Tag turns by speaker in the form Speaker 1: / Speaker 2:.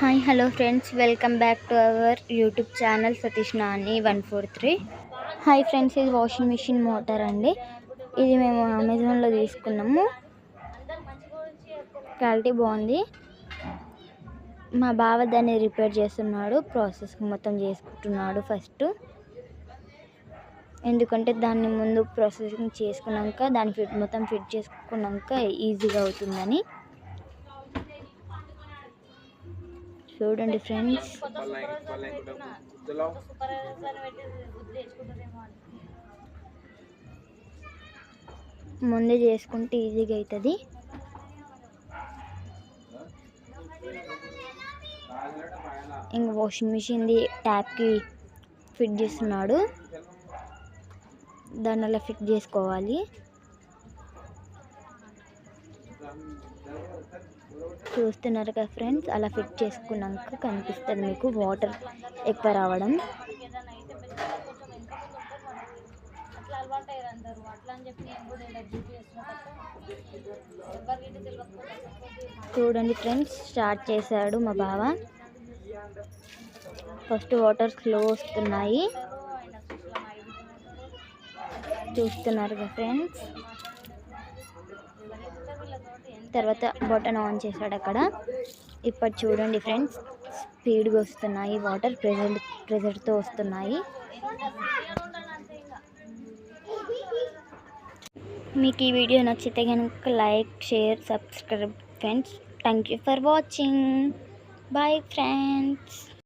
Speaker 1: Hi hello friends, welcome back to our YouTube channel Satish Nani 143. Hi friends, ఇది washing machine motor అండి. ఇది మేము అమెజాన్లో తీసుకున్నాము. క్వాలిటీ బాగుంది. మా బావ దాన్ని రిపేర్ చేస్తున్నాడు. ప్రాసెస్ మొత్తం చేసుకుంటున్నాడు ఫస్ట్. ఎందుకంటే దాన్ని ముందు ప్రాసెసింగ్ చేసుకున్నాక దాన్ని మొత్తం ఫిట్ చేసుకున్నాక ఈజీగా అవుతుందని. చూడండి ఫ్రెండ్స్, ముందే చేసుకుంటే ఈజీగా అవుతుంది. ఇంకా వాషింగ్ మిషన్ది ట్యాప్కి ఫిట్ చేస్తున్నాడు. దాన్ని అలా ఫిట్ చేసుకోవాలి. చూస్తున్నారు కదా ఫ్రెండ్స్, అలా ఫిట్ చేసుకున్నాక కనిపిస్తుంది మీకు వాటర్ ఎక్కువ రావడం. చూడండి ఫ్రెండ్స్, స్టార్ట్ చేశాడు మా బావ. ఫస్ట్ వాటర్ స్లో వస్తున్నాయి, చూస్తున్నారు కదా ఫ్రెండ్స్. తర్వాత బటన్ ఆన్ చేశాడు అక్కడ. ఇప్పుడు చూడండి ఫ్రెండ్స్, స్పీడ్గా వస్తున్నాయి వాటర్, ప్రెజర్తో వస్తున్నాయి. మీకు ఈ వీడియో నచ్చితే కనుక like, share, subscribe friends. Thank you for watching. Bye friends.